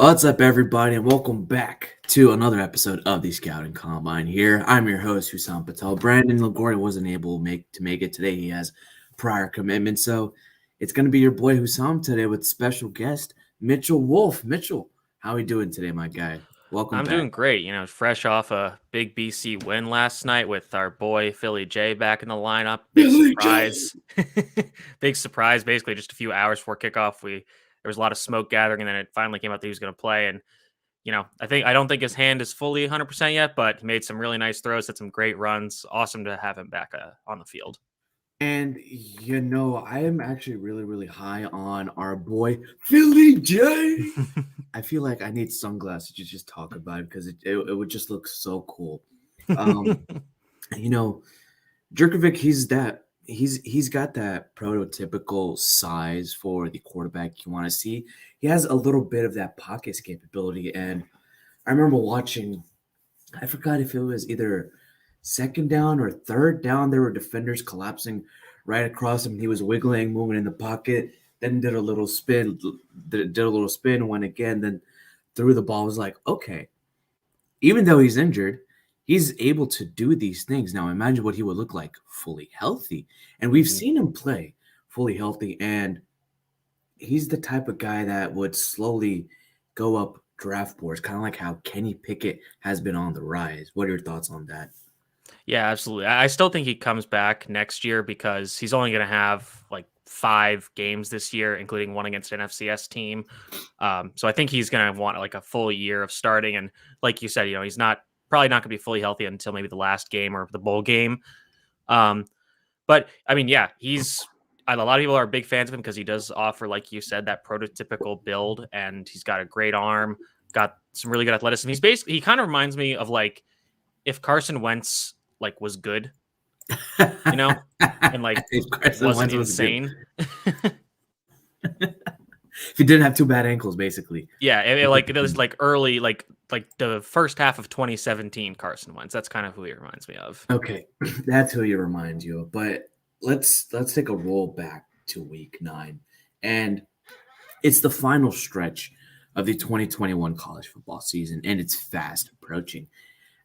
What's up, everybody, and welcome back to another episode of the Scouting Combine. Here, I'm your host, Hussam Patel. Brandon LaGuardia wasn't able to make it today. He has prior commitments, so it's going to be your boy Hussam today with special guest Mitchell Wolf. Mitchell, how are you doing today, my guy? Welcome I'm back. doing great. Fresh off a big BC win last night with our boy Philly J back in the lineup. Big surprise. Big surprise. Basically, just a few hours before kickoff, there was a lot of smoke gathering, and then it finally came out that he was going to play. And I don't think his hand is fully 100% yet, but he made some really nice throws, had some great runs. Awesome to have him back on the field. And, I am actually really, really high on our boy, Philly J. I feel like I need sunglasses to just talk about it because it would just look so cool. Jerkovic, he's got that prototypical size for the quarterback you want to see. He has a little bit of that pocket capability. And I remember watching, I forgot if it was either second down or third down, there were defenders collapsing right across him. He was wiggling, moving in the pocket, then did a little spin, went again, then threw the ball. I was like, okay, even though he's injured, he's able to do these things. Now imagine what he would look like fully healthy. And we've seen him play fully healthy, and he's the type of guy that would slowly go up draft boards, kind of like how Kenny Pickett has been on the rise. What are your thoughts on that? Yeah, absolutely. I still think he comes back next year because he's only going to have like 5 games this year, including one against an FCS team. So I think he's going to want like a full year of starting. And like you said, he's probably not going to be fully healthy until maybe the last game or the bowl game. But I mean, yeah, a lot of people are big fans of him because he does offer, like you said, that prototypical build, and he's got a great arm, got some really good athleticism. He kind of reminds me of like if Carson Wentz was good, and wasn't insane. If he didn't have 2 bad ankles, basically. Yeah, it was like early, like the first half of 2017 Carson Wentz. That's kind of who he reminds me of. Okay, that's who he reminds you of. But let's take a roll back to week 9, and it's the final stretch of the 2021 college football season, and it's fast approaching.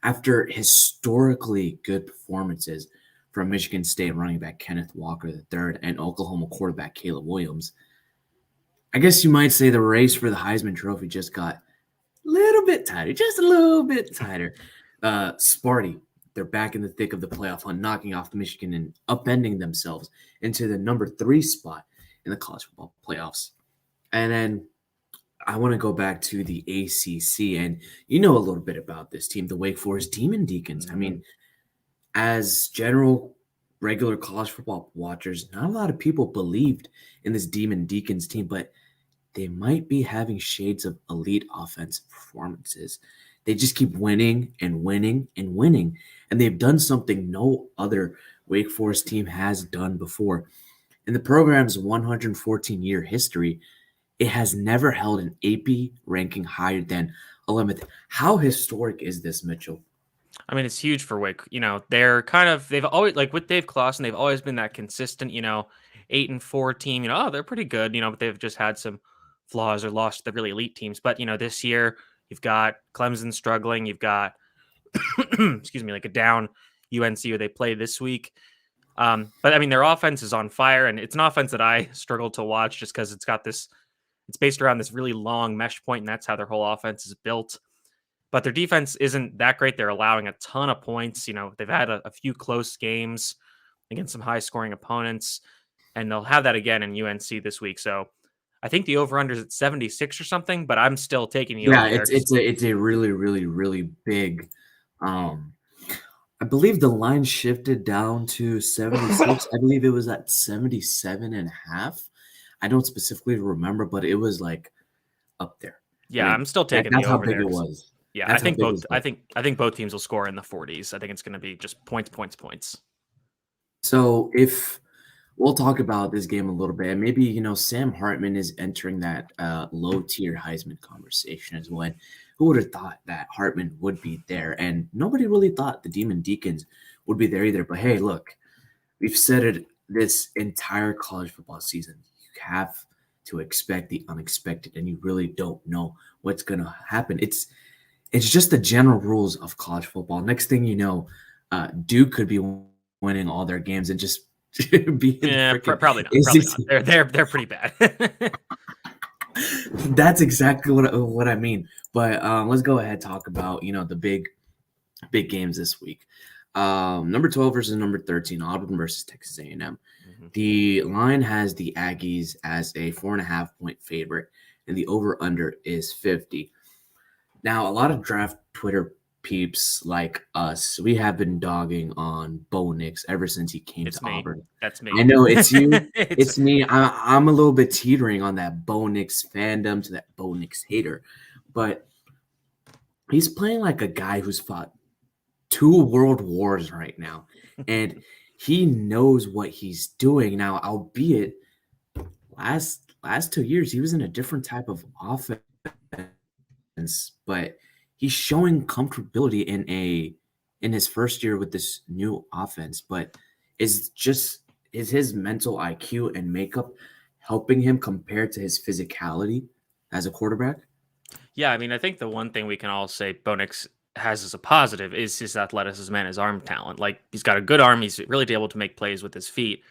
After historically good performances from Michigan State running back Kenneth Walker III and Oklahoma quarterback Caleb Williams, I guess you might say the race for the Heisman Trophy just got a little bit tighter, just a little bit tighter. Sparty, they're back in the thick of the playoff hunt, knocking off Michigan and upending themselves into the number 3 spot in the college football playoffs. And then I want to go back to the ACC, and you know a little bit about this team, the Wake Forest Demon Deacons. I mean, as general regular college football watchers, not a lot of people believed in this Demon Deacons team, but they might be having shades of elite offensive performances. They just keep winning and winning and winning, and they've done something no other Wake Forest team has done before. In the program's 114-year history, it has never held an AP ranking higher than 11th. How historic is this, Mitchell? I mean, it's huge for Wake. They've always, like with Dave Clawson, they've always been that consistent, 8-4 team. They're pretty good, but they've just had some flaws or lost to the really elite teams. But, this year you've got Clemson struggling. You've got, excuse me, like a down UNC who they play this week. But I mean, their offense is on fire, and it's an offense that I struggle to watch just because it's based around this really long mesh point, and that's how their whole offense is built. But their defense isn't that great. They're allowing a ton of points. They've had a few close games against some high-scoring opponents, and they'll have that again in UNC this week. So I think the over-under is at 76 or something, but I'm still taking the over. Yeah, it's a really, really, really big. I believe the line shifted down to 76. I believe it was at 77.5. I don't specifically remember, but it was like up there. Yeah, I'm still taking the over. That's how big it was. Yeah, I think both teams will score in the 40s. I think it's going to be just points. So if we'll talk about this game a little bit, and maybe Sam Hartman is entering that low-tier Heisman conversation as well. Who would have thought that Hartman would be there? And nobody really thought the Demon Deacons would be there either. But hey, look, we've said it this entire college football season. You have to expect the unexpected, and you really don't know what's going to happen. It's just the general rules of college football. Next thing you know, Duke could be winning all their games and just be in the freaking probably not. Probably not. They're pretty bad. That's exactly what I mean. But let's go ahead and talk about the big games this week. Number 12 versus number 13, Auburn versus Texas A&M. Mm-hmm. The line has the Aggies as a 4.5-point favorite, and the over/under is 50. Now, a lot of draft Twitter peeps like us, we have been dogging on Bo Nix ever since he came to Auburn. That's me. I know it's you. It's me. I'm a little bit teetering on that Bo Nix fandom to that Bo Nix hater, but he's playing like a guy who's fought 2 world wars right now, and he knows what he's doing now. Albeit last 2 years, he was in a different type of offense, but he's showing comfortability in his first year with this new offense. But is his mental IQ and makeup helping him compared to his physicality as a quarterback? Yeah, I mean, I think the one thing we can all say Bo Nix has as a positive is his athleticism and his arm talent. Like, he's got a good arm. He's really able to make plays with his feet.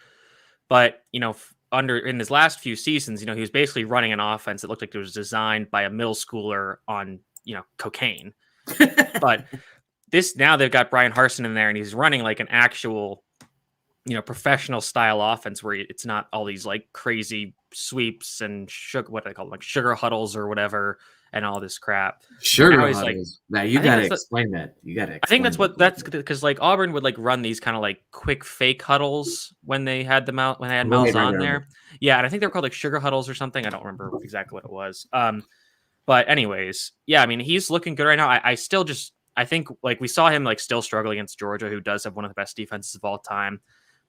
But, in his last few seasons, he was basically running an offense that looked like it was designed by a middle schooler on, cocaine. But now they've got Brian Harsin in there, and he's running like an actual, professional style offense where it's not all these like crazy sweeps and what they call them, like sugar huddles or whatever, and all this crap. Sugar huddles. Now you got to explain that. I think that's because like Auburn would like run these kind of like quick fake huddles when they had them out, when they had Malzahn there. Yeah, and I think they were called like sugar huddles or something. I don't remember exactly what it was. But anyways, yeah, I mean, he's looking good right now. I think like we saw him like still struggle against Georgia, who does have one of the best defenses of all time.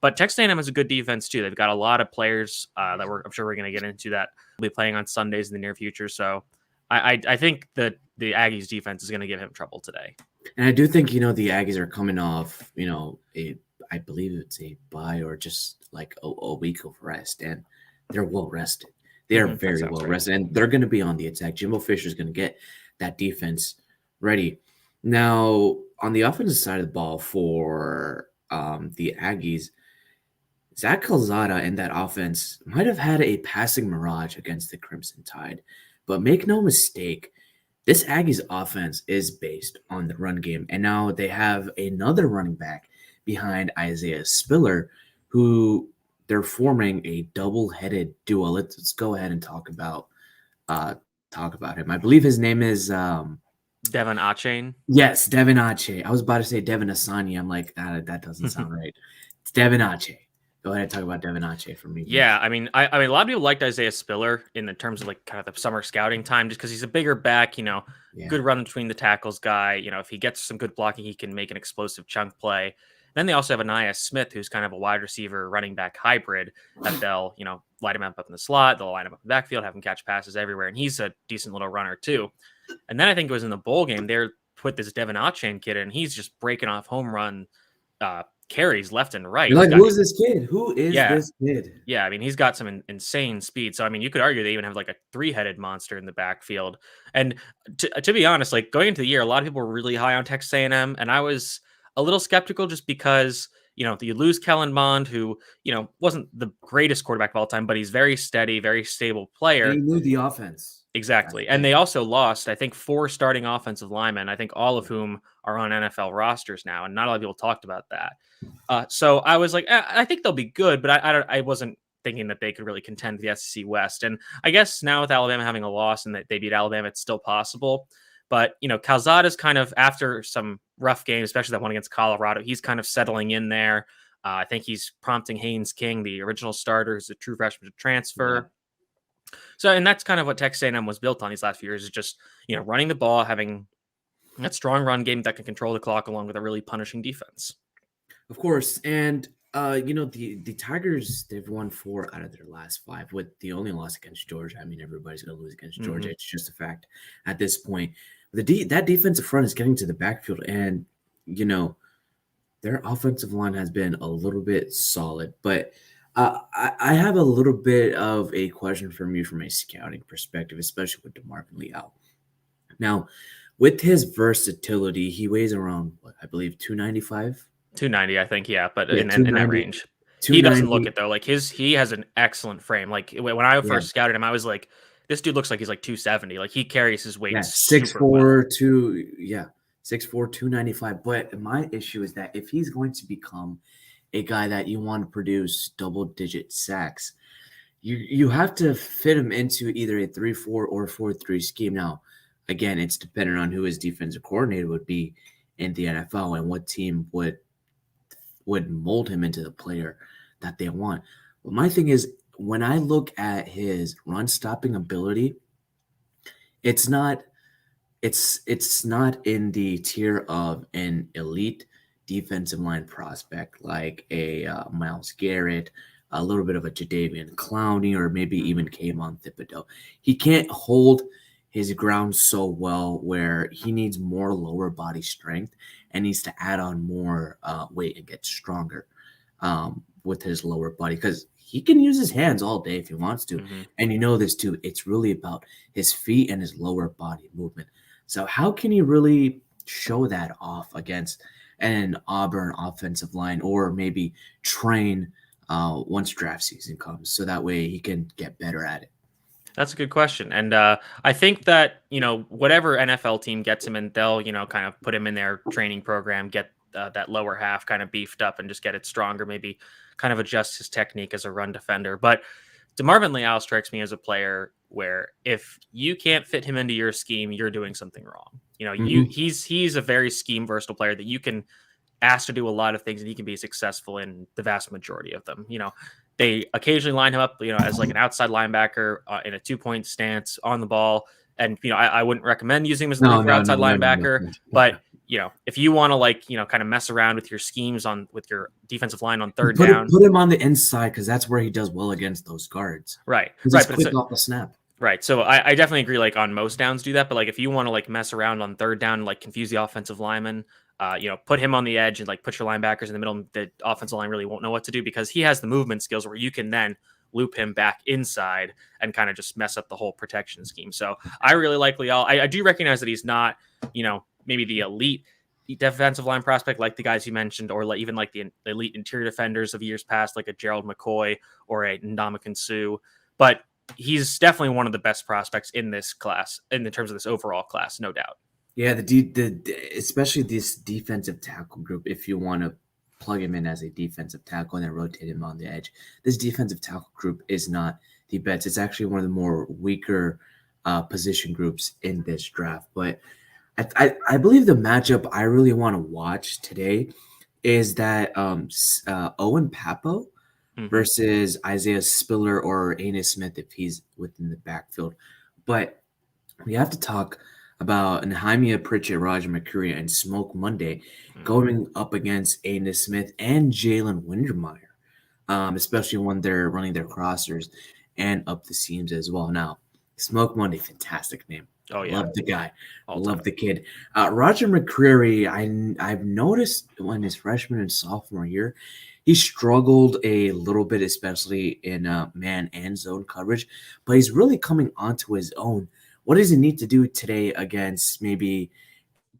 But Texas A&M has a good defense too. They've got a lot of players that I'm sure we're going to get into that will be playing on Sundays in the near future. So I think that the Aggies defense is going to give him trouble today. And I do think, the Aggies are coming off, I believe it's a bye or just like a week of rest, and they're well rested. They are very well rested, and they're going to be on the attack. Jimbo Fisher is going to get that defense ready. Now, on the offensive side of the ball for the Aggies, Zach Calzada and that offense might have had a passing mirage against the Crimson Tide. But make no mistake, this Aggies offense is based on the run game. And now they have another running back behind Isaiah Spiller, who they're forming a double-headed duo. Let's go ahead and talk about him. I believe his name is Devin Achane. Yes, Devin Achane. I was about to say Devin Asani. I'm like, that doesn't sound right. It's Devin Achane. Go ahead and talk about Devin Achane for me. Yeah, I mean, a lot of people liked Isaiah Spiller in the terms of like kind of the summer scouting time, just because he's a bigger back, good run between the tackles guy. If he gets some good blocking, he can make an explosive chunk play. Then they also have Anaya Smith, who's kind of a wide receiver running back hybrid that they'll, light him up in the slot. They'll line him up in the backfield, have him catch passes everywhere. And he's a decent little runner too. And then I think it was in the bowl game, they put this Devin Achane kid in. He's just breaking off home run carries left and right. You're like, who is this kid? Who is this kid? Yeah, I mean, he's got some insane speed. So, I mean, you could argue they even have like a 3-headed monster in the backfield. And to be honest, like going into the year, a lot of people were really high on Texas A&M, and I was a little skeptical just because, you lose Kellen Mond, who, wasn't the greatest quarterback of all time, but he's very steady, very stable player. And he knew the offense. Exactly. And they also lost, I think, 4 starting offensive linemen, I think all of whom are on NFL rosters now. And not a lot of people talked about that. So I was like, I think they'll be good, but I wasn't thinking that they could really contend with the SEC West. And I guess now with Alabama having a loss and that they beat Alabama, it's still possible. But, Calzada's kind of, after some rough games, especially that one against Colorado, he's kind of settling in there. I think he's prompting Haynes King, the original starter, who's a true freshman, to transfer. Yeah. So, and that's kind of what Texas A&M was built on these last few years, is just, running the ball, having that strong run game that can control the clock along with a really punishing defense. Of course. And, the Tigers, they've won 4 out of their last 5 with the only loss against Georgia. I mean, everybody's going to lose against Georgia. It's just a fact at this point. That defensive front is getting to the backfield, and, their offensive line has been a little bit solid. But I have a little bit of a question from you from a scouting perspective, especially with DeMarvin Leal. Now, with his versatility, he weighs around, what, I believe, 295? 290, I think, yeah, but Yeah, in that 290, range. He doesn't look 290. it though. Like he has an excellent frame. Like when I Yeah, first scouted him, I was like, this dude looks like he's like 270. Like he carries his weight yeah, super well. 6'4", 2, yeah, 6'4", 295. But my issue is that if he's going to become a guy that you want to produce double-digit sacks, you have to fit him into either a 3-4 or 4-3 scheme. Now, again, it's dependent on who his defensive coordinator would be in the NFL and what team would mold him into the player that they want. But my thing is, when I look at his run stopping ability, it's not it's not in the tier of an elite defensive line prospect like a Myles Garrett, a little bit of a Jadeveon Clowney, or maybe even Kayvon Thibodeau. He can't hold his ground so well where he needs more lower body strength and needs to add on more weight and get stronger with his lower body because he can use his hands all day if he wants to. Hmm. And you know this too. It's really about his feet and his lower body movement. So how can he really show that off against an Auburn offensive line or maybe train once draft season comes so that way he can get better at it? That's a good question. And I think that, whatever NFL team gets him in, they'll, kind of put him in their training program, get that lower half kind of beefed up and just get it stronger, maybe kind of adjust his technique as a run defender. But DeMarvin Leal strikes me as a player where if you can't fit him into your scheme, you're doing something wrong. Mhm. He's a very scheme versatile player that you can asked to do a lot of things and he can be successful in the vast majority of them. They occasionally line him up, as like an outside linebacker in a 2-point stance on the ball. And, I wouldn't recommend using him as the No, number four no, no, outside no, no, linebacker, no. but if you want to kind of mess around with your schemes with your defensive line on third Put down, put him on the inside because that's where he does well against those guards. right, Because he's right. But it's quick off the snap. right. So I definitely agree. Like on most downs, do that. But like if you want to mess around on third down, and, confuse the offensive lineman, put him on the edge and put your linebackers in the middle. The offensive line really won't know what to do because he has the movement skills where you can then loop him back inside and kind of just mess up the whole protection scheme. So I really like Leal. I do recognize that he's not, maybe the elite defensive line prospect like the guys you mentioned, or even the elite interior defenders of years past, like a Gerald McCoy or a Ndamukong Suh. But he's definitely one of the best prospects in this class, in terms of this overall class, no doubt. Yeah, especially this defensive tackle group, if you want to plug him in as a defensive tackle and then rotate him on the edge, this defensive tackle group is not the best. It's actually one of the more weaker position groups in this draft. But I believe the matchup I really want to watch today is that Owen Papo Hmm. versus Isaiah Spiller or Anis Smith if he's within the backfield. But we have to talk about Nehemiah Pritchett, Roger McCreary, and Smoke Monday going up against Anis Smith and Jalen Windermeyer, especially when they're running their crossers and up the seams as well. Now, Smoke Monday, fantastic name. Oh yeah, Love the guy. all Love time. the kid. Roger McCreary, I've noticed when his freshman and sophomore year, he struggled a little bit, especially in man and zone coverage, but he's really coming onto his own. What does he need to do today against maybe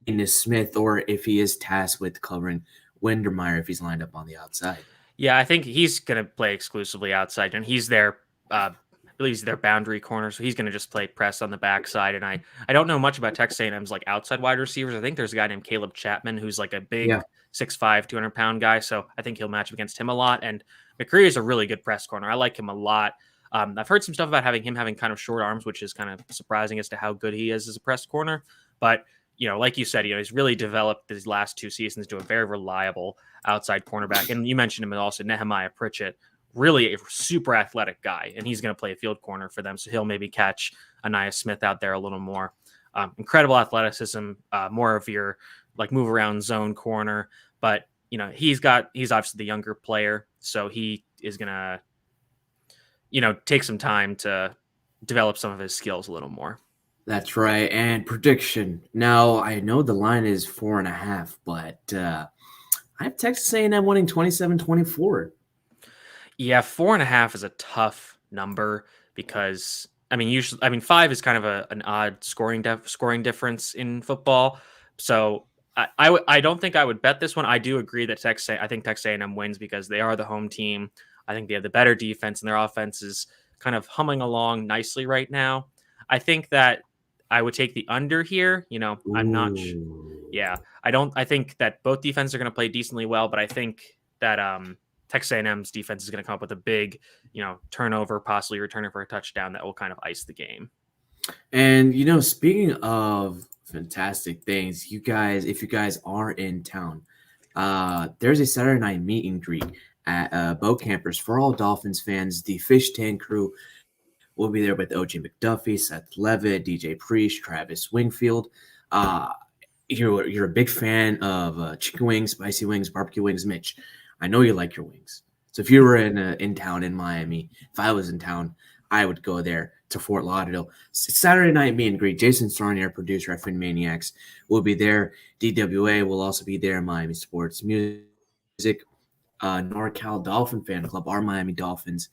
Enos Smith, or if he is tasked with covering Windermeyer if he's lined up on the outside? Yeah, I think he's going to play exclusively outside, and he's their, I believe he's their boundary corner, so he's going to just play press on the backside. And I don't know much about Texas A&M's outside wide receivers. I think there's a guy named Caleb Chapman who's a big Yeah, 6'5", 200-pound guy, so I think he'll match up against him a lot. And McCreary is a really good press corner. I like him a lot. I've heard some stuff about him having kind of short arms, which is kind of surprising as to how good he is as a press corner. But like you said, he's really developed these last 2 seasons to a very reliable outside cornerback. And you mentioned him also, Nehemiah Pritchett, really a super athletic guy, and he's going to play a field corner for them. So he'll maybe catch Aniyah Smith out there a little more. Incredible athleticism, more of your move around zone corner. But, he's obviously the younger player. So he is going to, take some time to develop some of his skills a little more. that's right. And prediction. Now, I know the line is 4.5, but I have Texas A&M winning 27-24. Yeah, 4.5 is a tough number because usually, 5 is kind of an odd scoring difference in football. So I don't think I would bet this one. I do agree that I think Texas A&M wins because they are the home team. I think they have the better defense and their offense is kind of humming along nicely right now. I think that I would take the under here. I'm not. Ooh. Yeah, I don't. I think that both defenses are going to play decently well, but I think that Texas A&M's defense is going to come up with a big, turnover, possibly returning for a touchdown that will kind of ice the game. And speaking of fantastic things, if you guys are in town, there's a Saturday night meet and greet at Boat Campers for all Dolphins fans. The Fish Tank crew will be there with OG McDuffie, Seth Levitt, DJ Priest, Travis Wingfield. Uh, you're a big fan of chicken wings, spicy wings, barbecue wings, Mitch. I know you like your wings. So if you were in town in Miami, if I was in town, I would go there to Fort Lauderdale. Saturday night meet and greet. Jason Sarnier, producer at Fin Maniacs, will be there. DWA will also be there. Miami Sports Music, NorCal Dolphin Fan Club, our Miami Dolphins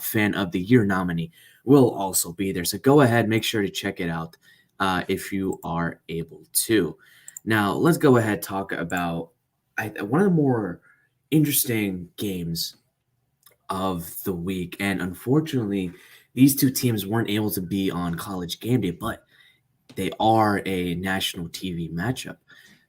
Fan of the Year nominee, will also be there. So go ahead, make sure to check it out if you are able to. Now, let's go ahead and talk about one of the more interesting games of the week. And unfortunately, these two teams weren't able to be on College Game Day, but they are a national TV matchup.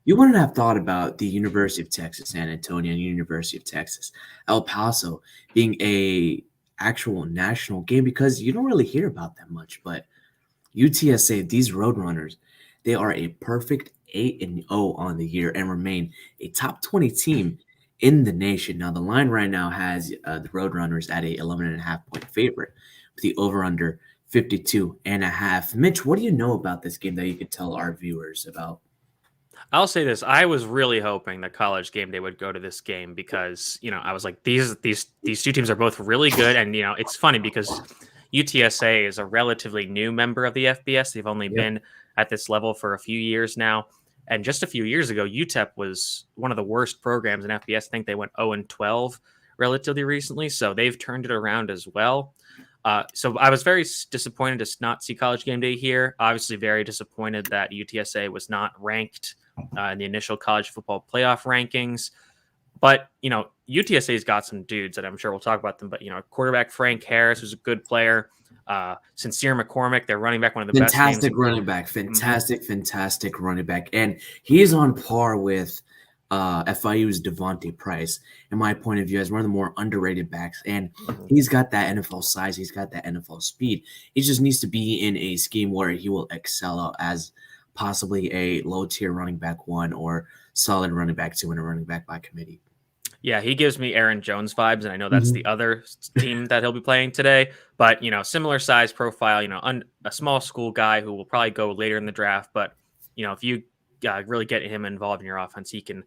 You wouldn't have thought about the University of Texas San Antonio and University of Texas El Paso being a actual national game because you don't really hear about that much. But UTSA, these Roadrunners, they are a perfect 8-0 on the year and remain a top 20 team in the nation. Now, the line right now has the Roadrunners at a 11.5-point favorite with the over-under 52.5. Mitch, what do you know about this game that you could tell our viewers about? I'll say this: I was really hoping that College Game Day would go to this game because I was like, these two teams are both really good, and it's funny because UTSA is a relatively new member of the FBS. They've only Yep. been at this level for a few years now, and just a few years ago, UTEP was one of the worst programs in FBS. I think they went 0-12 relatively recently, so they've turned it around as well. So I was very disappointed to not see College Game Day here. Obviously, very disappointed that UTSA was not ranked in the initial college football playoff rankings. But, UTSA's got some dudes that I'm sure we'll talk about them. But, quarterback Frank Harris, who's a good player. Sincere McCormick, their running back, one of the best names. Fantastic running back. Fantastic running back. And he's on par with FIU's Devontae Price, in my point of view, as one of the more underrated backs. And he's got that NFL size. He's got that NFL speed. He just needs to be in a scheme where he will excel out as possibly a low-tier running back 1 or solid running back 2 in a running back by committee. Yeah, he gives me Aaron Jones vibes, and I know that's the other team that he'll be playing today. But, similar size profile, a small school guy who will probably go later in the draft. But, if you really get him involved in your offense, he can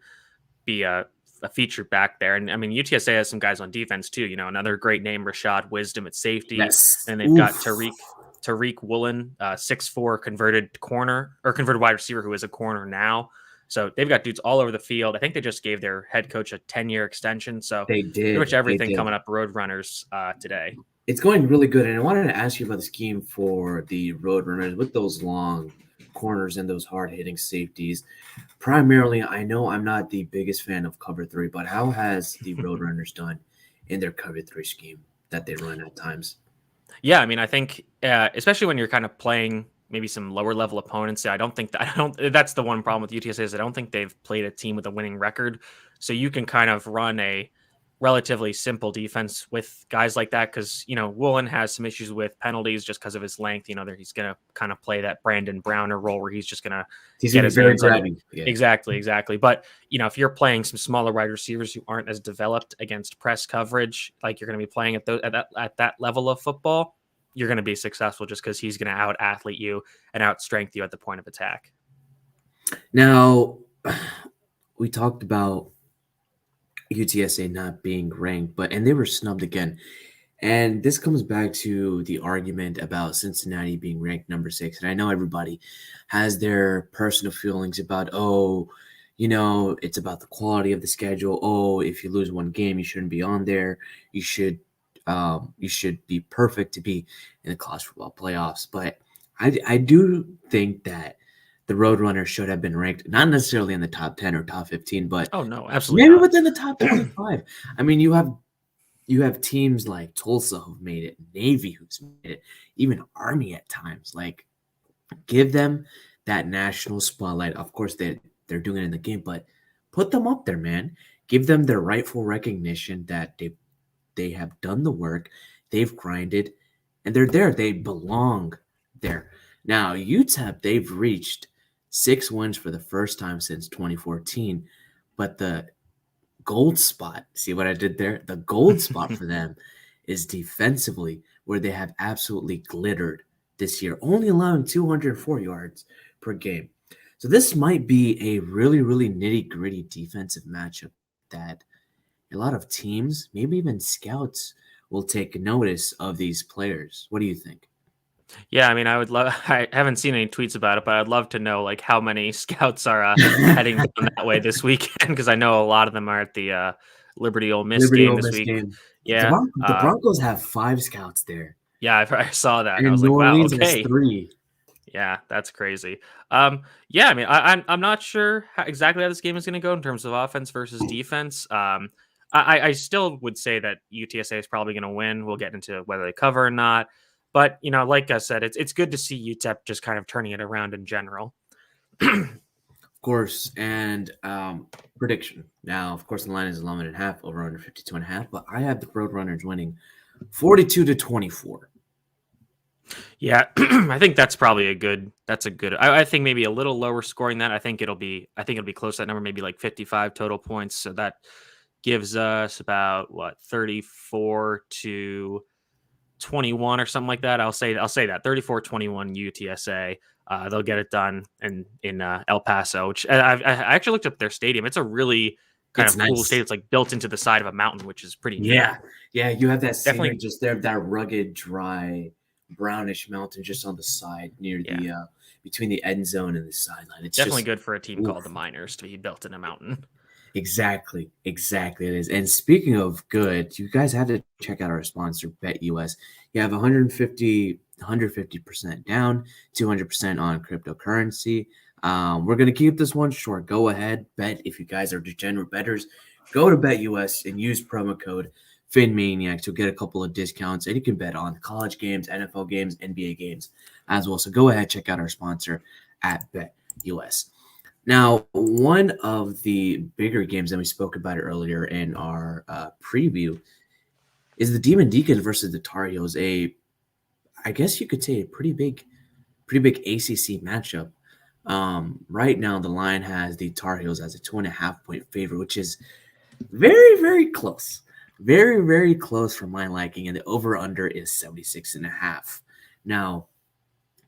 be a feature back there. And, UTSA has some guys on defense, too. Another great name, Rashad Wisdom at safety. Yes. And they've got Tariq Woolen, 6'4", converted wide receiver who is a corner now. So they've got dudes all over the field. I think they just gave their head coach a 10-year extension. So they did. Pretty much everything coming up Roadrunners today. It's going really good. And I wanted to ask you about the scheme for the Roadrunners with those long corners and those hard-hitting safeties. Primarily, I know I'm not the biggest fan of cover 3, but how has the Roadrunners done in their cover 3 scheme that they run at times? Yeah, I think especially when you're kind of playing maybe some lower level opponents. That's the one problem with UTSA is I don't think they've played a team with a winning record. So you can kind of run a relatively simple defense with guys like that because, Woolen has some issues with penalties just because of his length. He's going to kind of play that Brandon Browner role where he's just going to get his hands on it. Yeah. Exactly. But, if you're playing some smaller wide receivers who aren't as developed against press coverage, like you're going to be playing at that level of football, you're going to be successful just because he's going to out-athlete you and out-strength you at the point of attack. Now, we talked about UTSA not being ranked, and they were snubbed again. And this comes back to the argument about Cincinnati being ranked number 6. And I know everybody has their personal feelings about, it's about the quality of the schedule. Oh, if you lose one game, you shouldn't be on there. You should be perfect to be in the college football playoffs. But I do think that the Roadrunners should have been ranked not necessarily in the top 10 or top 15, but Oh no, absolutely maybe not. within the top 25. I mean, you have teams like Tulsa who've made it, Navy who's made it, even Army at times. Like, give them that national spotlight. Of course, they're doing it in the game, but put them up there, man. Give them their rightful recognition that they have done the work, they've grinded, and they're there. They belong there. Now, UTEP, they've reached 6 wins for the first time since 2014, but the gold spot, see what I did there? The gold spot for them is defensively, where they have absolutely glittered this year, only allowing 204 yards per game. So this might be a really, really nitty-gritty defensive matchup that a lot of teams, maybe even scouts, will take notice of these players. What do you think? Yeah, I mean, I would love. I haven't seen any tweets about it, but I'd love to know like how many scouts are heading down that way this weekend because I know a lot of them are at the Liberty Ole Miss Liberty game Ole this Miss week. game. Yeah, The Broncos have 5 scouts there, yeah, I saw that and I and was New like, wow, Orleans has okay, 3. yeah, that's crazy. Yeah, I mean, I'm not sure exactly how this game is going to go in terms of offense versus defense. I still would say that UTSA is probably going to win. We'll get into whether they cover or not. But like I said, it's good to see UTEP just kind of turning it around in general. Of course, and prediction. Now, of course, the line is 11.5, over under 52.5, but I have the Roadrunners winning 42-24. Yeah, I think that's probably a good. That's a good. I think maybe a little lower scoring that. I think it'll be close to that number, maybe like 55 total points. So that gives us about 34 to 21 or something like that. I'll say that 34-21 UTSA. They'll get it done in El Paso, which I actually looked up their stadium. It's a really kind It's of cool nice. stadium. It's like built into the side of a mountain, which is pretty neat. Yeah. Yeah, you have that Definitely, scenery just there, that rugged, dry, brownish mountain just on the side near yeah, the between the end zone and the sideline. It's definitely just good for a team oof. called the Miners to be built in a mountain. Exactly. Exactly it is. And speaking of good, you guys have to check out our sponsor, BetUS. You have 150% down, 200% on cryptocurrency. We're going to keep this one short. Go ahead, bet. If you guys are degenerate bettors, go to BetUS and use promo code FinManiacs to get a couple of discounts. And you can bet on college games, NFL games, NBA games as well. So go ahead, check out our sponsor at BetUS. Now, one of the bigger games that we spoke about earlier in our preview is the Demon Deacons versus the Tar Heels. I guess you could say, a pretty big ACC matchup. Right now, the line has the Tar Heels as a 2.5-point favorite, which is very, very close. Very, very close for my liking, and the over-under is 76.5. Now,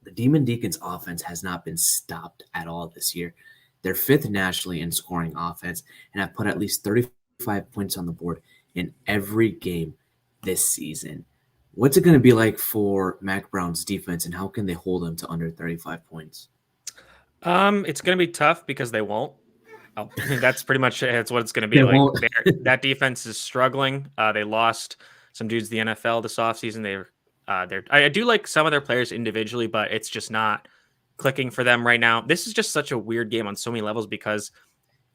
the Demon Deacons offense has not been stopped at all this year. They're 5th nationally in scoring offense and have put at least 35 points on the board in every game this season. What's it going to be like for Mac Brown's defense, and how can they hold them to under 35 points? It's gonna be tough because they won't. Oh, that's pretty much it. That's what it's gonna They be like. won't. That defense is struggling. They lost some dudes to the NFL this offseason. I do like some of their players individually, but it's just not clicking for them right now. This is just such a weird game on so many levels because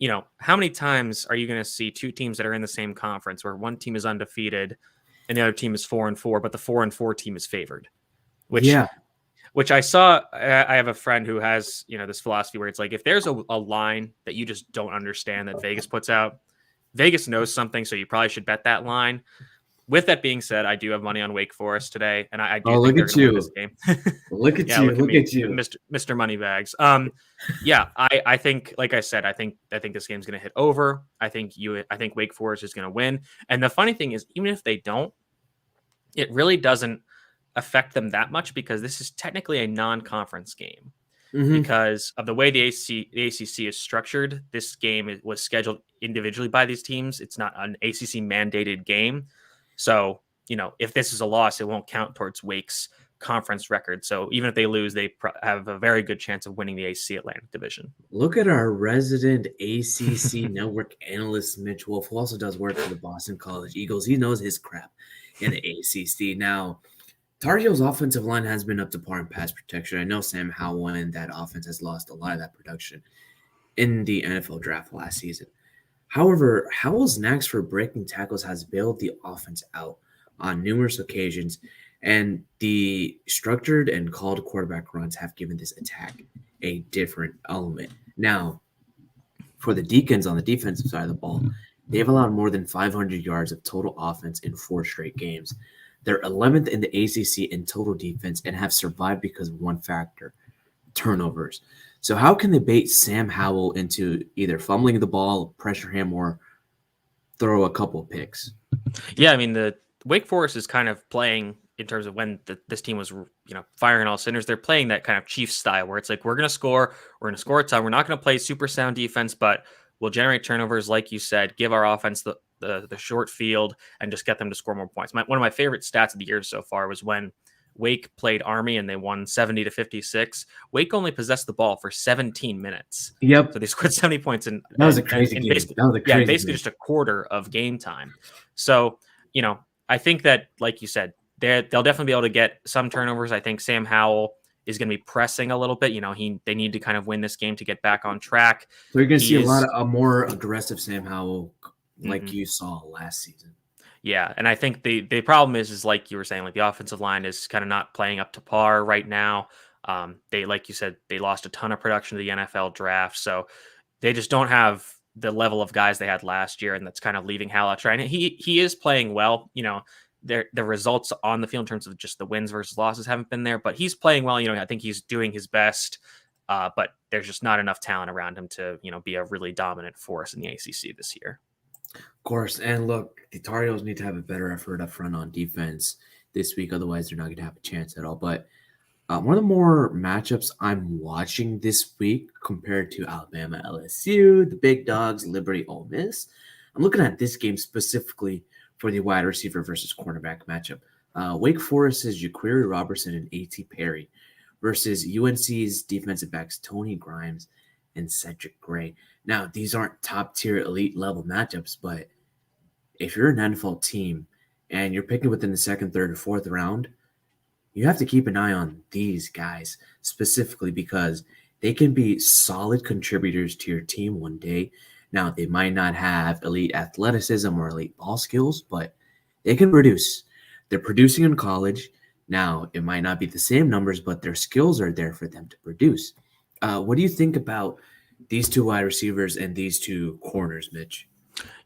how many times are you going to see two teams that are in the same conference where one team is undefeated and the other team is 4-4, but the 4-4 team is favored, which Yeah. I saw. I have a friend who has, this philosophy where it's like, if there's a line that you just don't understand that Vegas puts out, Vegas knows something, so you probably should bet that line. With that being said, I do have money on Wake Forest today, and I do Oh, think look they're at going to win this you. game. Look at Yeah, you. look at Look me, at you. Mr. Moneybags. Yeah, I think, like I said, I think this game's going to hit over. I think Wake Forest is going to win. And the funny thing is, even if they don't, it really doesn't affect them that much because this is technically a non-conference game. Mm-hmm. Because of the way the ACC is structured, this game was scheduled individually by these teams. It's not an ACC mandated game. So, if this is a loss, it won't count towards Wake's conference record. So even if they lose, they have a very good chance of winning the ACC Atlantic Division. Look at our resident ACC network analyst, Mitch Wolf, who also does work for the Boston College Eagles. He knows his crap in the ACC. Now, Tar Heels' offensive line has been up to par in pass protection. I know Sam Howell and that offense has lost a lot of that production in the NFL draft last season. However, Howell's knack for breaking tackles has bailed the offense out on numerous occasions, and the structured and called quarterback runs have given this attack a different element. Now, for the Deacons on the defensive side of the ball, they've allowed more than 500 yards of total offense in 4 straight games. They're 11th in the ACC in total defense and have survived because of one factor: turnovers. So how can they bait Sam Howell into either fumbling the ball, pressure him, or throw a couple of picks? Yeah, I mean, the Wake Forest is kind of playing in terms of when this team was, firing all cylinders. They're playing that kind of Chiefs style where it's like, we're going to score a ton. We're not going to play super sound defense, but we'll generate turnovers, like you said, give our offense the short field and just get them to score more points. One of my favorite stats of the year so far was when Wake played Army and they won 70-56. Wake only possessed the ball for 17 minutes. Yep. So they scored 70 points in that was a crazy game. Basically just a quarter of game time. So, I think that, like you said, they'll definitely be able to get some turnovers. I think Sam Howell is going to be pressing a little bit. They need to kind of win this game to get back on track. So you're going to see a more aggressive Sam Howell like you saw last season. Yeah, and I think the problem is like you were saying, like the offensive line is kind of not playing up to par right now. They, like you said, they lost a ton of production to the NFL draft, so they just don't have the level of guys they had last year, and that's kind of leaving Howell out. And he is playing well. The results on the field in terms of just the wins versus losses haven't been there, but he's playing well. I think he's doing his best, but there's just not enough talent around him to be a really dominant force in the ACC this year. Of course, and look, the Tar Heels need to have a better effort up front on defense this week. Otherwise, they're not going to have a chance at all. But one of the more matchups I'm watching this week compared to Alabama, LSU, the Big Dogs, Liberty, Ole Miss, I'm looking at this game specifically for the wide receiver versus cornerback matchup. Wake Forest's Jaquiri Robertson and A.T. Perry versus UNC's defensive backs Tony Grimes and Cedric Gray. Now, these aren't top-tier elite level matchups, but if you're an NFL team and you're picking within the second, third, or fourth round, you have to keep an eye on these guys specifically because they can be solid contributors to your team one day. Now, they might not have elite athleticism or elite ball skills, but they can produce. They're producing in college. Now, it might not be the same numbers, but their skills are there for them to produce. What do you think about these two wide receivers and these two corners, Mitch?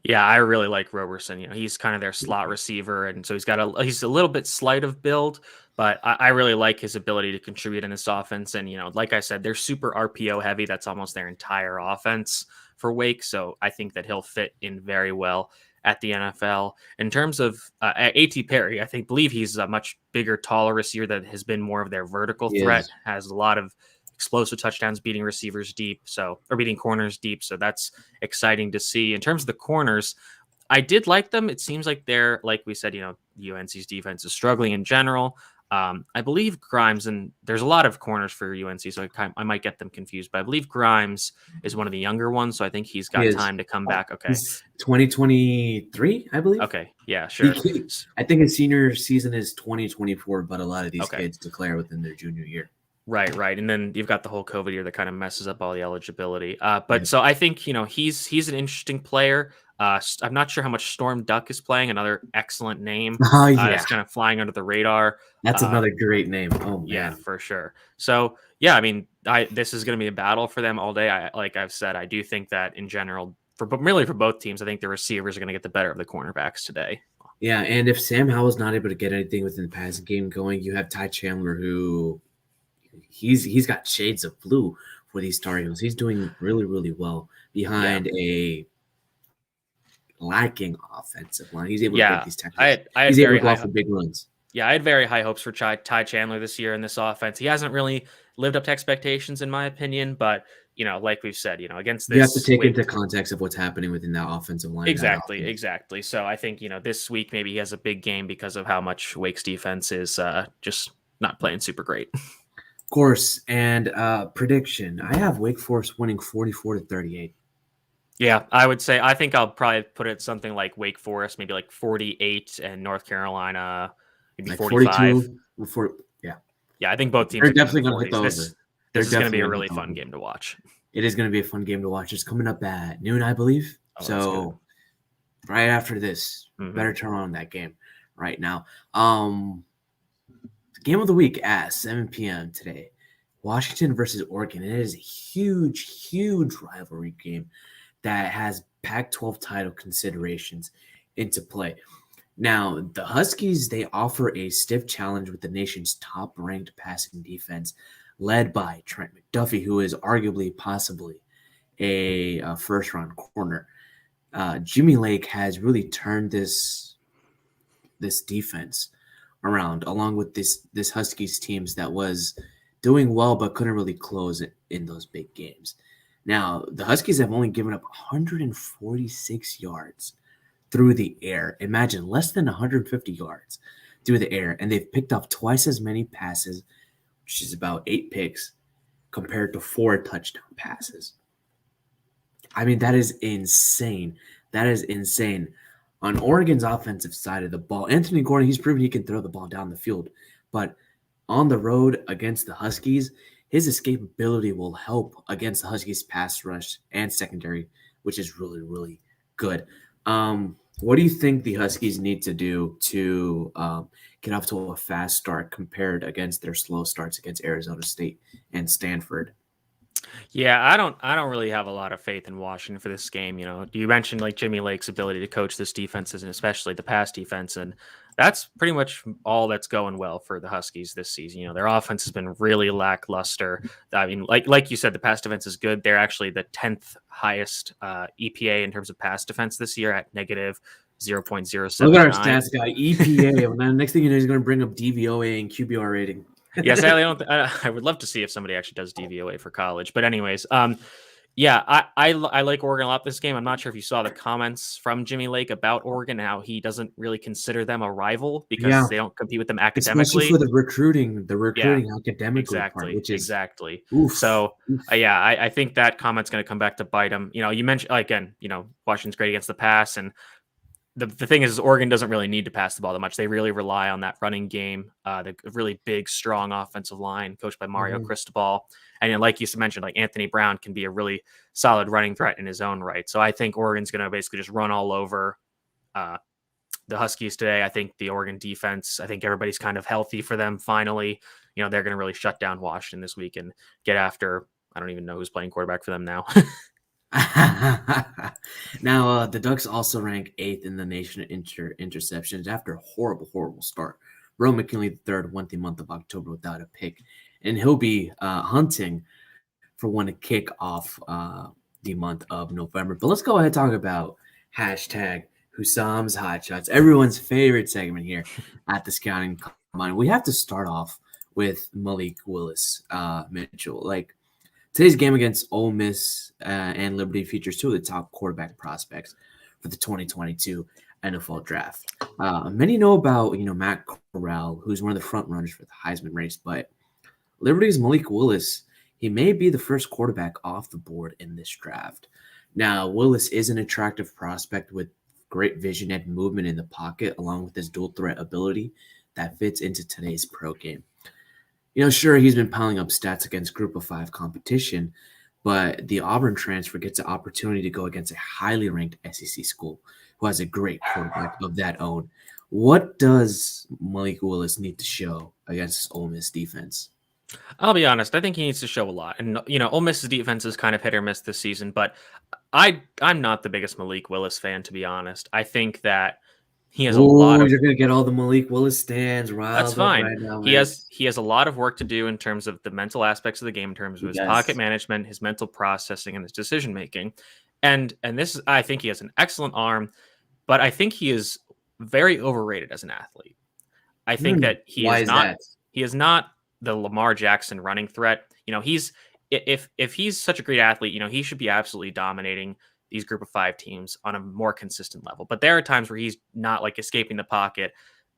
Yeah, I really like Roberson. He's kind of their slot receiver, and so he's a little bit slight of build, but I really like his ability to contribute in this offense. And like I said, they're super RPO heavy. That's almost their entire offense for Wake. So I think that he'll fit in very well at the NFL. In terms of A.T. Perry, believe he's a much bigger, taller receiver that has been more of their vertical threat. Has a lot of explosive touchdowns, beating receivers deep, or beating corners deep. So that's exciting to see. In terms of the corners, I did like them. It seems like they're, like we said, UNC's defense is struggling in general. I believe Grimes, and there's a lot of corners for UNC, so I might get them confused, but I believe Grimes is one of the younger ones, so I think he's got time to come back. Okay. He's 2023, I believe. Okay, yeah, sure. I think his senior season is 2024, but a lot of these kids declare within their junior year. Right. And then you've got the whole COVID year that kind of messes up all the eligibility. So I think, he's an interesting player. I'm not sure how much Storm Duck is playing, another excellent name. It's kind of flying under the radar. That's another great name. Oh, man. Yeah, for sure. So, yeah, I mean, this is going to be a battle for them all day. Like I've said, I do think that in general, really for both teams, I think the receivers are going to get the better of the cornerbacks today. Yeah, and if Sam Howell's not able to get anything within the passing game going, you have Ty Chandler, who he's got shades of blue for these Tar Heels. He's doing really, really well behind a lacking offensive line. He's able to get these tackles. He's able to go off the big runs. Yeah, I had very high hopes for Ty Chandler this year in this offense. He hasn't really lived up to expectations, in my opinion, but like we've said, against this, you have to take into context of what's happening within that offensive line. Exactly. So I think this week maybe he has a big game because of how much Wake's defense is just not playing super great. Of course, and prediction. I have Wake Forest winning 44-38. Yeah, I think I'll probably put it something like Wake Forest, maybe like 48, and North Carolina, maybe Like 45. 42 before, yeah. Yeah, I think both teams They're are going to definitely the going to hit the 40s. over. This is going to be definitely a gonna really hit the fun over. game to watch. It is going to be a fun game to watch. It's coming up at noon, I believe. Oh, that's good. Right after this, better turn on that game right now. Game of the week at 7 p.m. today. Washington versus Oregon. It is a huge, huge rivalry game that has Pac-12 title considerations into play. Now, the Huskies, they offer a stiff challenge with the nation's top-ranked passing defense, led by Trent McDuffie, who is arguably, possibly, a first-round corner. Jimmy Lake has really turned this defense around, along with this Huskies teams that was doing well but couldn't really close it in those big games. Now, the Huskies have only given up 146 yards through the air. Imagine less than 150 yards through the air, and they've picked off twice as many passes, which is about 8 picks, compared to 4 touchdown passes. I mean, that is insane. That is insane. On Oregon's offensive side of the ball, Anthony Gordon, he's proven he can throw the ball down the field. But on the road against the Huskies, his escapability will help against the Huskies' pass rush and secondary, which is really, really good. What do you think the Huskies need to do to get off to a fast start compared against their slow starts against Arizona State and Stanford? Yeah, I don't really have a lot of faith in Washington for this game. You mentioned like Jimmy Lake's ability to coach this defense and especially the pass defense, and that's pretty much all that's going well for the Huskies this season. Their offense has been really lackluster. I mean, like you said, the pass defense is good. They're actually the 10th highest EPA in terms of pass defense this year at negative 0.079. Look at our stats guy, EPA. Next thing you know, he's going to bring up DVOA and QBR rating. Yeah, sadly, I would love to see if somebody actually does DVOA for college. But anyways, yeah, I like Oregon a lot this game. I'm not sure if you saw the comments from Jimmy Lake about Oregon and how he doesn't really consider them a rival because they don't compete with them academically. Especially for the recruiting academically exactly, part, which is exactly. Oof. So yeah, I think that comment's going to come back to bite him. You mentioned again, Washington's great against the pass, and the thing is Oregon doesn't really need to pass the ball that much. They really rely on that running game, the really big, strong offensive line coached by Mario Cristobal. And like you mentioned, like Anthony Brown can be a really solid running threat in his own right. So I think Oregon's going to basically just run all over the Huskies today. I think the Oregon defense, I think everybody's kind of healthy for them finally. They're going to really shut down Washington this week and get after, I don't even know who's playing quarterback for them now. Now, the Ducks also rank 8th in the nation in interceptions after a horrible start. Ro McKinley III went the month of October without a pick, and he'll be hunting for one to kick off the month of November. But let's go ahead and talk about hashtag Hussam's Hot Shots, everyone's favorite segment here at the Scouting Combine. We have to start off with Malik Willis, Mitchell. Like, today's game against Ole Miss and Liberty features 2 of the top quarterback prospects for the 2022 NFL Draft. Many know about Matt Corral, who's one of the front runners for the Heisman race, but Liberty's Malik Willis, he may be the first quarterback off the board in this draft. Now, Willis is an attractive prospect with great vision and movement in the pocket, along with his dual threat ability that fits into today's pro game. Sure, he's been piling up stats against Group of 5 competition, but the Auburn transfer gets an opportunity to go against a highly ranked SEC school who has a great quarterback of that own. What does Malik Willis need to show against this Ole Miss defense? I'll be honest. I think he needs to show a lot. And, Ole Miss's defense is kind of hit or miss this season, but I'm not the biggest Malik Willis fan, to be honest. I think that he has a lot of. You're gonna get all the Malik Willis stands riled That's fine. up right now, He has a lot of work to do in terms of the mental aspects of the game, in terms of his pocket management, his mental processing, and his decision making. And this, I think he has an excellent arm, but I think he is very overrated as an athlete. I think that he is not the Lamar Jackson running threat. If he's such a great athlete, he should be absolutely dominating these Group of 5 teams on a more consistent level. But there are times where he's not like escaping the pocket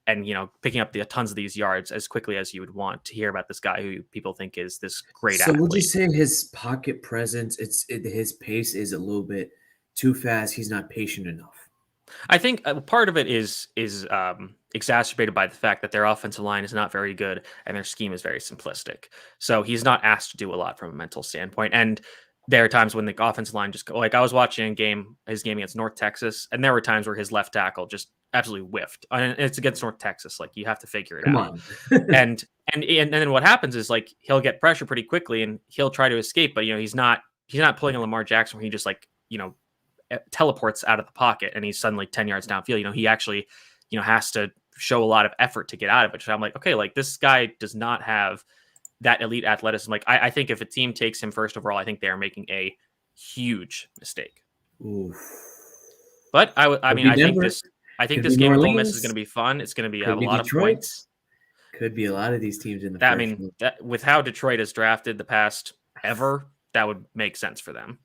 and picking up the tons of these yards as quickly as you would want to hear about this guy who people think is this great So would you athlete. say his pocket presence, his pace is a little bit too fast? He's not patient enough. I think part of it is exacerbated by the fact that their offensive line is not very good and their scheme is very simplistic. So he's not asked to do a lot from a mental standpoint. And there are times when the offensive line just go, like I was watching his game against North Texas, and there were times where his left tackle just absolutely whiffed. And it's against North Texas, like you have to figure it Come out. on. And then what happens is like he'll get pressure pretty quickly and he'll try to escape, but he's not pulling a Lamar Jackson where he just teleports out of the pocket and he's suddenly 10 yards downfield. He actually, has to show a lot of effort to get out of it. So I'm like, okay, like this guy does not have that elite athleticism. Like I think if a team takes him first overall, I think they are making a huge mistake. Oof. But I think this game with Ole Miss is going to be fun. It's going to have a lot of points. Could be a lot of these teams in the with how Detroit has drafted the past ever, that would make sense for them.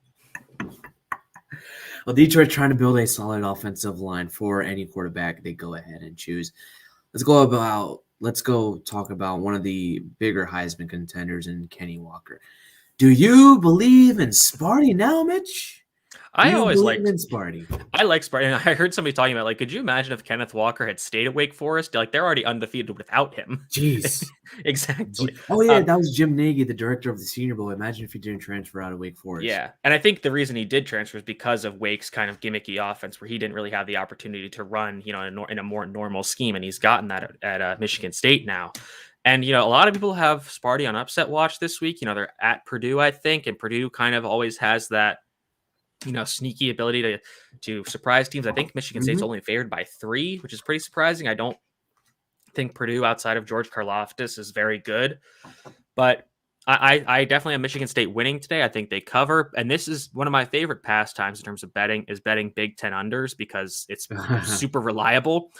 Well, Detroit trying to build a solid offensive line for any quarterback they go ahead and choose. Let's go talk about one of the bigger Heisman contenders in Kenny Walker. Do you believe in Sparty now, Mitch? I always liked Sparty. I like Sparty. And I heard somebody talking about, like, could you imagine if Kenneth Walker had stayed at Wake Forest? Like, they're already undefeated without him. Jeez. Exactly. Oh, yeah, that was Jim Nagy, the director of the Senior Bowl. Imagine if he didn't transfer out of Wake Forest. Yeah, and I think the reason he did transfer is because of Wake's kind of gimmicky offense where he didn't really have the opportunity to run, in a more normal scheme, and he's gotten that at Michigan State now. And, a lot of people have Sparty on upset watch this week. They're at Purdue, I think, and Purdue kind of always has that sneaky ability to surprise teams. I think Michigan State's only favored by 3, which is pretty surprising. I don't think Purdue outside of George Karlaftis is very good, but I definitely have Michigan State winning today. I think they cover, and this is one of my favorite pastimes in terms of betting is betting Big Ten unders because it's super reliable.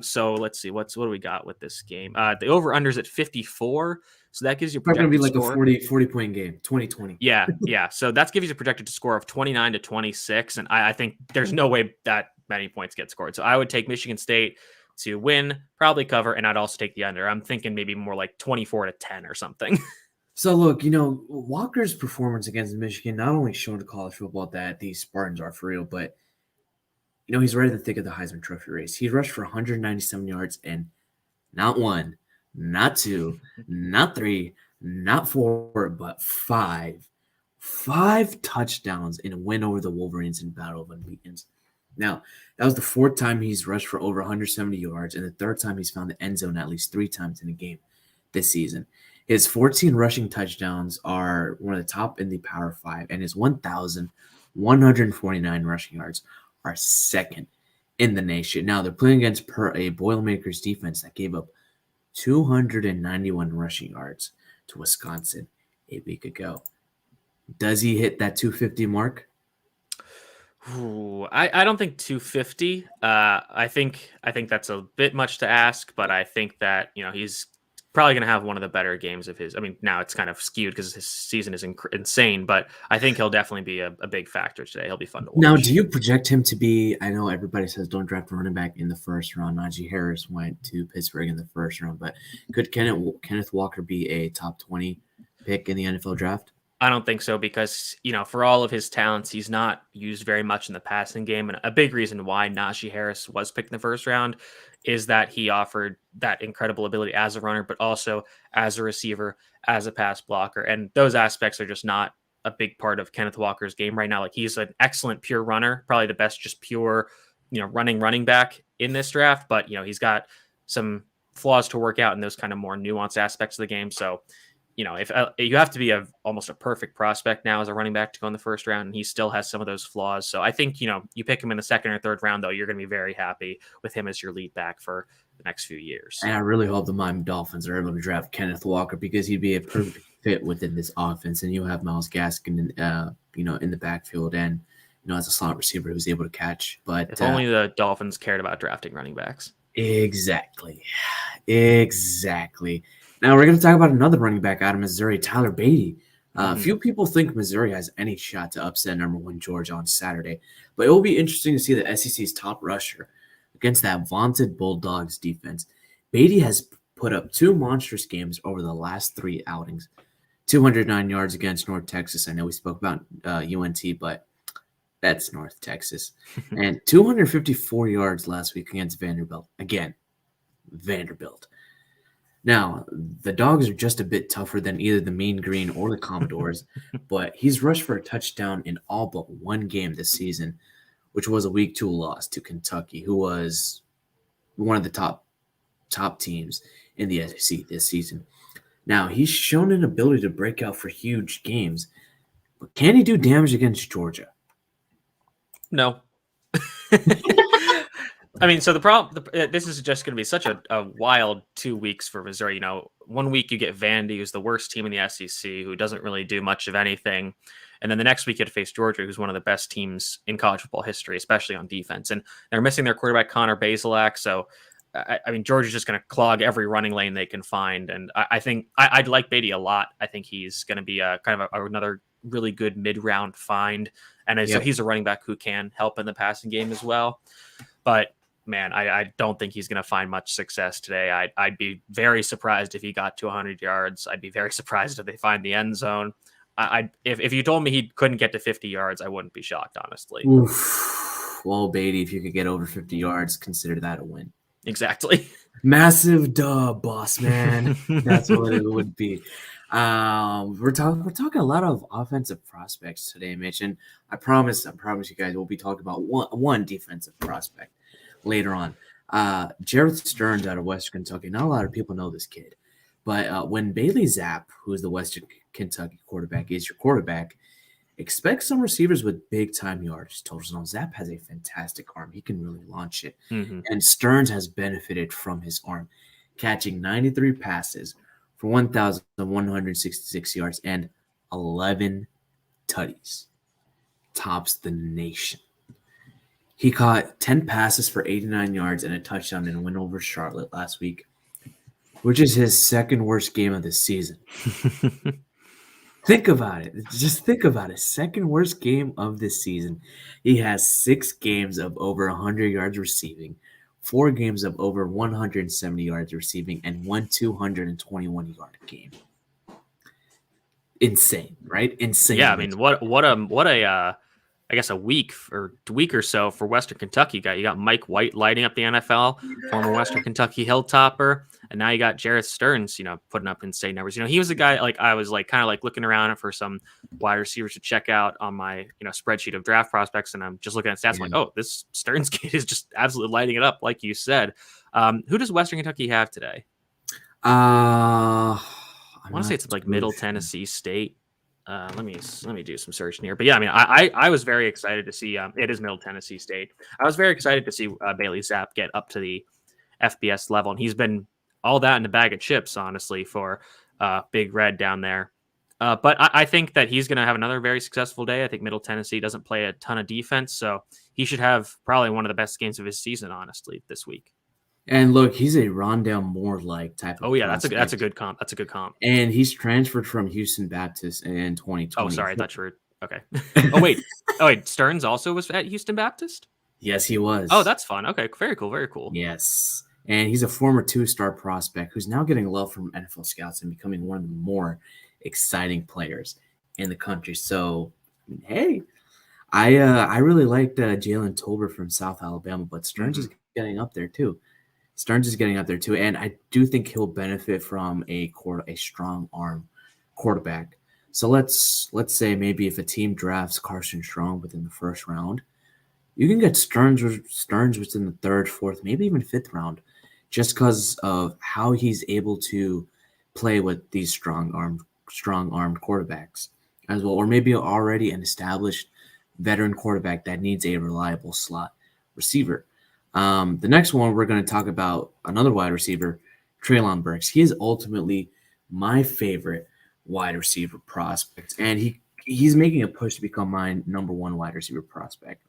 So let's see, what do we got with this game? The over unders at 54. So that gives you probably going to be like a 40 point game, 2020. Yeah. So that gives you a projected score of 29 to 26. And I think there's no way that many points get scored. So I would take Michigan State to win, probably cover, and I'd also take the under. I'm thinking maybe more like 24 to 10 or something. So look, Walker's performance against Michigan not only showed to college football that these Spartans are for real, but he's right in the thick of the Heisman Trophy race. He rushed for 197 yards and not 1, not 2, not 3, not 4, but 5. 5 touchdowns in a win over the Wolverines in Battle of Unbeatens. Now, that was the 4th time he's rushed for over 170 yards and the 3rd time he's found the end zone at least 3 times in a game this season. His 14 rushing touchdowns are one of the top in the Power 5, and his 1,149 rushing yards are 2nd in the nation. Now, they're playing against a Boilermakers defense that gave up 291 rushing yards to Wisconsin a week ago. Does he hit that 250 mark? Ooh, I don't think 250. I think that's a bit much to ask, but I think that he's probably going to have one of the better games of his. I mean, now it's kind of skewed because his season is insane, but I think he'll definitely be a big factor today. He'll be fun to watch. Now, do you project him to be? I know everybody says don't draft a running back in the first round. Najee Harris went to Pittsburgh in the first round, but could Kenneth Walker be a top 20 pick in the NFL draft? I don't think so because, for all of his talents, he's not used very much in the passing game. And a big reason why Najee Harris was picked in the first round is that he offered that incredible ability as a runner, but also as a receiver, as a pass blocker. And those aspects are just not a big part of Kenneth Walker's game right now. Like he's an excellent pure runner, probably the best just pure, running back in this draft. But, he's got some flaws to work out in those kind of more nuanced aspects of the game. So, if you have to be almost a perfect prospect now as a running back to go in the first round, and he still has some of those flaws. So I think, you pick him in the 2nd or 3rd round, though, you're going to be very happy with him as your lead back for the next few years. And I really hope the Miami Dolphins are able to draft Kenneth Walker because he'd be a perfect fit within this offense. And you have Myles Gaskin, in the backfield and, as a slot receiver who's able to catch. But if only the Dolphins cared about drafting running backs. Exactly. Now we're going to talk about another running back out of Missouri, Tyler Beatty. Few people think Missouri has any shot to upset number 1 Georgia on Saturday, but it will be interesting to see the SEC's top rusher against that vaunted Bulldogs defense. Beatty has put up 2 monstrous games over the last 3 outings. 209 yards against North Texas. I know we spoke about UNT, but that's North Texas. And 254 yards last week against Vanderbilt. Again, Vanderbilt. Now, the Dogs are just a bit tougher than either the Mean Green or the Commodores, but he's rushed for a touchdown in all but 1 game this season, which was a Week 2 loss to Kentucky, who was one of the top teams in the SEC this season. Now, he's shown an ability to break out for huge games, but can he do damage against Georgia? No. I mean, so the problem, this is just going to be such a wild 2 weeks for Missouri. 1 week you get Vandy, who's the worst team in the SEC, who doesn't really do much of anything. And then the next week you have to face Georgia, who's one of the best teams in college football history, especially on defense. And they're missing their quarterback, Connor Bazelak. So, I mean, Georgia's just going to clog every running lane they can find. And I think I'd like Beatty a lot. I think he's going to be another really good mid-round find. And so he's a running back who can help in the passing game as well. But man, I don't think he's going to find much success today. I'd be very surprised if he got to 100 yards. I'd be very surprised if they find the end zone. If you told me he couldn't get to 50 yards, I wouldn't be shocked, honestly. Oof. Well, Beatty, if you could get over 50 yards, consider that a win. Exactly. Massive dub, boss man. That's what it would be. We're talking a lot of offensive prospects today, Mitch, and I promise you guys we'll be talking about one defensive prospect later on. Jared Stearns out of Western Kentucky. Not a lot of people know this kid, but when Bailey Zapp, who's the Western Kentucky quarterback, is your quarterback, expect some receivers with big-time yardage totals. Now, Zapp has a fantastic arm. He can really launch it. Mm-hmm. And Stearns has benefited from his arm, catching 93 passes for 1,166 yards and 11 tutties. Tops the nation. He caught 10 passes for 89 yards and a touchdown in a win over Charlotte last week, which is his 2nd worst game of the season. Think about it. Just think about it. 2nd worst game of this season. He has 6 games of over 100 yards receiving, 4 games of over 170 yards receiving, and 1 221-yard game. Insane, right? Insane. Yeah, I mean, what a I guess a week or so for Western Kentucky. You got Mike White lighting up the NFL, former Western Kentucky Hilltopper, and now you got Jared Stearns, putting up insane numbers. He was a guy I was kind of looking around for some wide receivers to check out on my spreadsheet of draft prospects, and I'm just looking at stats. I'm like, oh, this Stearns kid is just absolutely lighting it up, like you said. Who does Western Kentucky have today? I want to say it's Middle Tennessee State. Let me do some searching here. But yeah, I mean, I was very excited to see it is Middle Tennessee State. I was very excited to see Bailey Zapp get up to the FBS level, and he's been all that in a bag of chips, honestly, for Big Red down there. But I think that he's going to have another very successful day. I think Middle Tennessee doesn't play a ton of defense, so he should have probably one of the best games of his season, honestly, this week. And look, he's a Rondale Moore-like type of. Oh yeah, that's a good comp. That's a good comp. And he's transferred from Houston Baptist in 2020. Oh, sorry, that's true. Okay. Oh wait, Stearns also was at Houston Baptist? Yes, he was. Oh, that's fun. Okay, very cool, very cool. Yes, and he's a former 2-star prospect who's now getting love from NFL scouts and becoming one of the more exciting players in the country. So, hey, I really liked Jalen Tolbert from South Alabama, but Stearns is getting up there too. And I do think he'll benefit from a strong arm quarterback. So let's say maybe if a team drafts Carson Strong within the 1st round, you can get Stearns within the 3rd, 4th, maybe even 5th round, just because of how he's able to play with these strong-armed quarterbacks as well, or maybe already an established veteran quarterback that needs a reliable slot receiver. The next one, we're going to talk about another wide receiver, Treylon Berks. He is ultimately my favorite wide receiver prospect, and he's making a push to become my number 1 wide receiver prospect.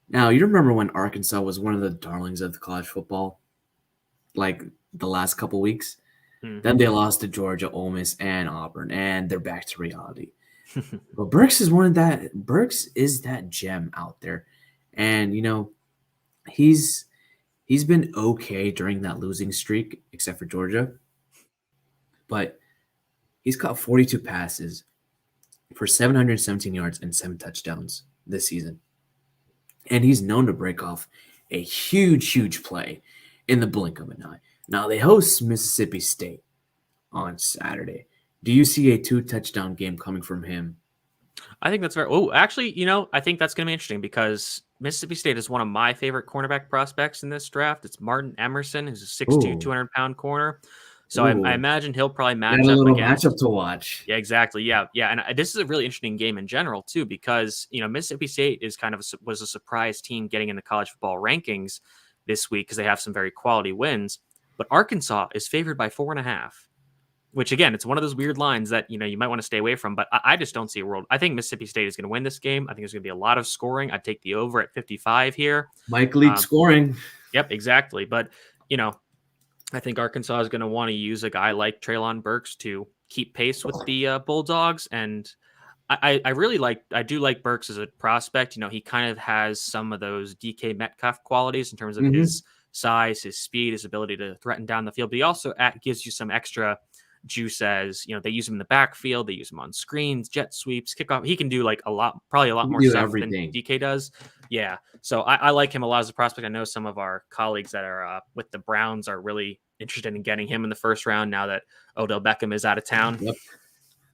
Now, you remember when Arkansas was one of the darlings of the college football, like the last couple weeks? Mm-hmm. Then they lost to Georgia, Ole Miss, and Auburn, and they're back to reality. But Berks is Berks is that gem out there, and he's He's been okay during that losing streak, except for Georgia. But he's caught 42 passes for 717 yards and 7 touchdowns this season. And he's known to break off a huge play in the blink of an eye. Now, they host Mississippi State on Saturday. Do you see a 2-touchdown game coming from him? I think that's very. Oh, actually, I think that's going to be interesting because Mississippi State is one of my favorite cornerback prospects in this draft. It's Martin Emerson, who's a 6'2", 200-pound corner. So I imagine he'll probably match up against. Matchup to watch. Yeah, exactly. Yeah. And this is a really interesting game in general too, because Mississippi State is was a surprise team getting in the college football rankings this week because they have some very quality wins. But Arkansas is favored by 4.5, which again, it's one of those weird lines that you might want to stay away from. But I just don't see a world. I think Mississippi State is going to win this game. I think there's going to be a lot of scoring. I'd take the over at 55 here. Mike Leake scoring. Yep, exactly. But I think Arkansas is going to want to use a guy like Treylon Berks to keep pace with the Bulldogs. And I do like Berks as a prospect. He kind of has some of those DK Metcalf qualities in terms of his size, his speed, his ability to threaten down the field. But he also gives you some extra juice as, they use him in the backfield. They use him on screens, jet sweeps, kickoff. He can do probably a lot more stuff than DK does. Yeah. So I like him a lot as a prospect. I know some of our colleagues that are with the Browns are really interested in getting him in the first round now that Odell Beckham is out of town. Yep.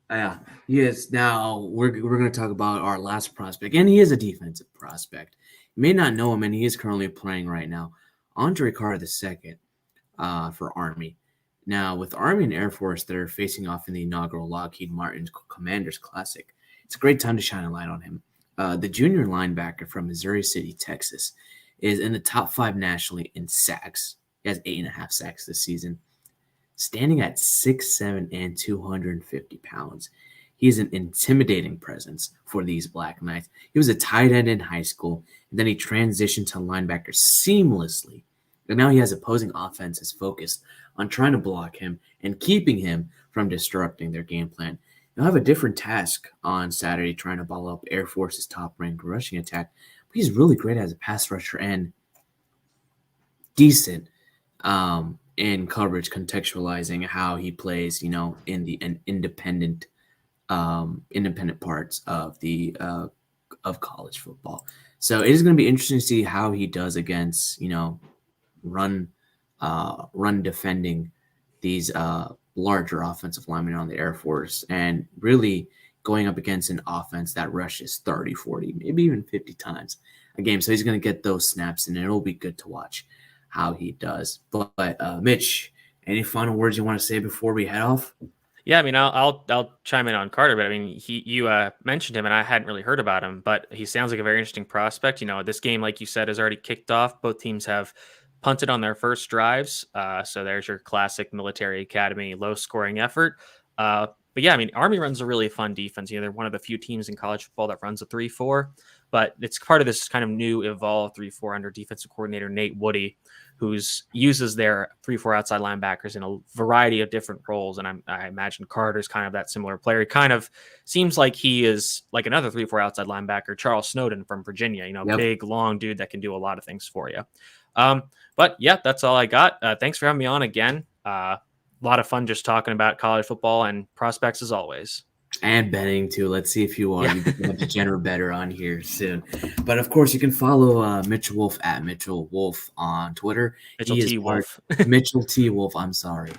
Yeah, he is. Now we're going to talk about our last prospect, and he is a defensive prospect. You may not know him, and he is currently playing right now. Andre Carr II for Army. Now, with Army and Air Force that are facing off in the inaugural Lockheed Martin Commanders Classic, it's a great time to shine a light on him. The junior linebacker from Missouri City, Texas, is in the top 5 nationally in sacks. He has 8.5 sacks this season. Standing at 6'7" and 250 pounds. He is an intimidating presence for these Black Knights. He was a tight end in high school, and then he transitioned to linebacker seamlessly. And now he has opposing offenses focused on trying to block him and keeping him from disrupting their game plan. He'll have a different task on Saturday trying to ball up Air Force's top-ranked rushing attack. But he's really great as a pass rusher and decent in coverage, contextualizing how he plays, in the independent parts of the of college football. So it is going to be interesting to see how he does against, run defending these larger offensive linemen on the Air Force, and really going up against an offense that rushes 30, 40, maybe even 50 times a game. So he's going to get those snaps, and it'll be good to watch how he does. But Mitch, any final words you want to say before we head off? Yeah, I'll chime in on Carter, but you mentioned him, and I hadn't really heard about him, but he sounds like a very interesting prospect. This game, like you said, has already kicked off. Both teams have punted on their first drives. So there's your classic military academy, low scoring effort. But yeah, Army runs a really fun defense. They're one of the few teams in college football that runs a 3-4, but it's part of this kind of new evolved 3-4 under defensive coordinator Nate Woody, who uses their 3-4 outside linebackers in a variety of different roles. And I imagine Carter's kind of that similar player. He kind of seems like he is like another 3-4 outside linebacker, Charles Snowden from Virginia, Yep. Big, long dude that can do a lot of things for you. But yeah, that's all I got. Thanks for having me on again. A lot of fun just talking about college football and prospects as always. And betting too. Let's see if you are. You become a degenerate better on here soon. But of course, you can follow Mitchell Wolf at Mitchell Wolf on Twitter. Mitchell T. Wolf. Mitchell T. Wolf. I'm sorry.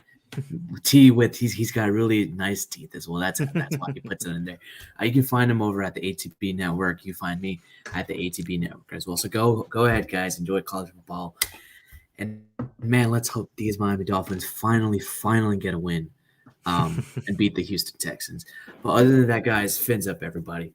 T with he's got really nice teeth as well. That's why he puts it in there. You can find him over at the ATB Network. You find me at the ATB Network as well. So go ahead, guys. Enjoy college football. And man, let's hope these Miami Dolphins finally get a win and beat the Houston Texans. But other than that, guys, fins up, everybody.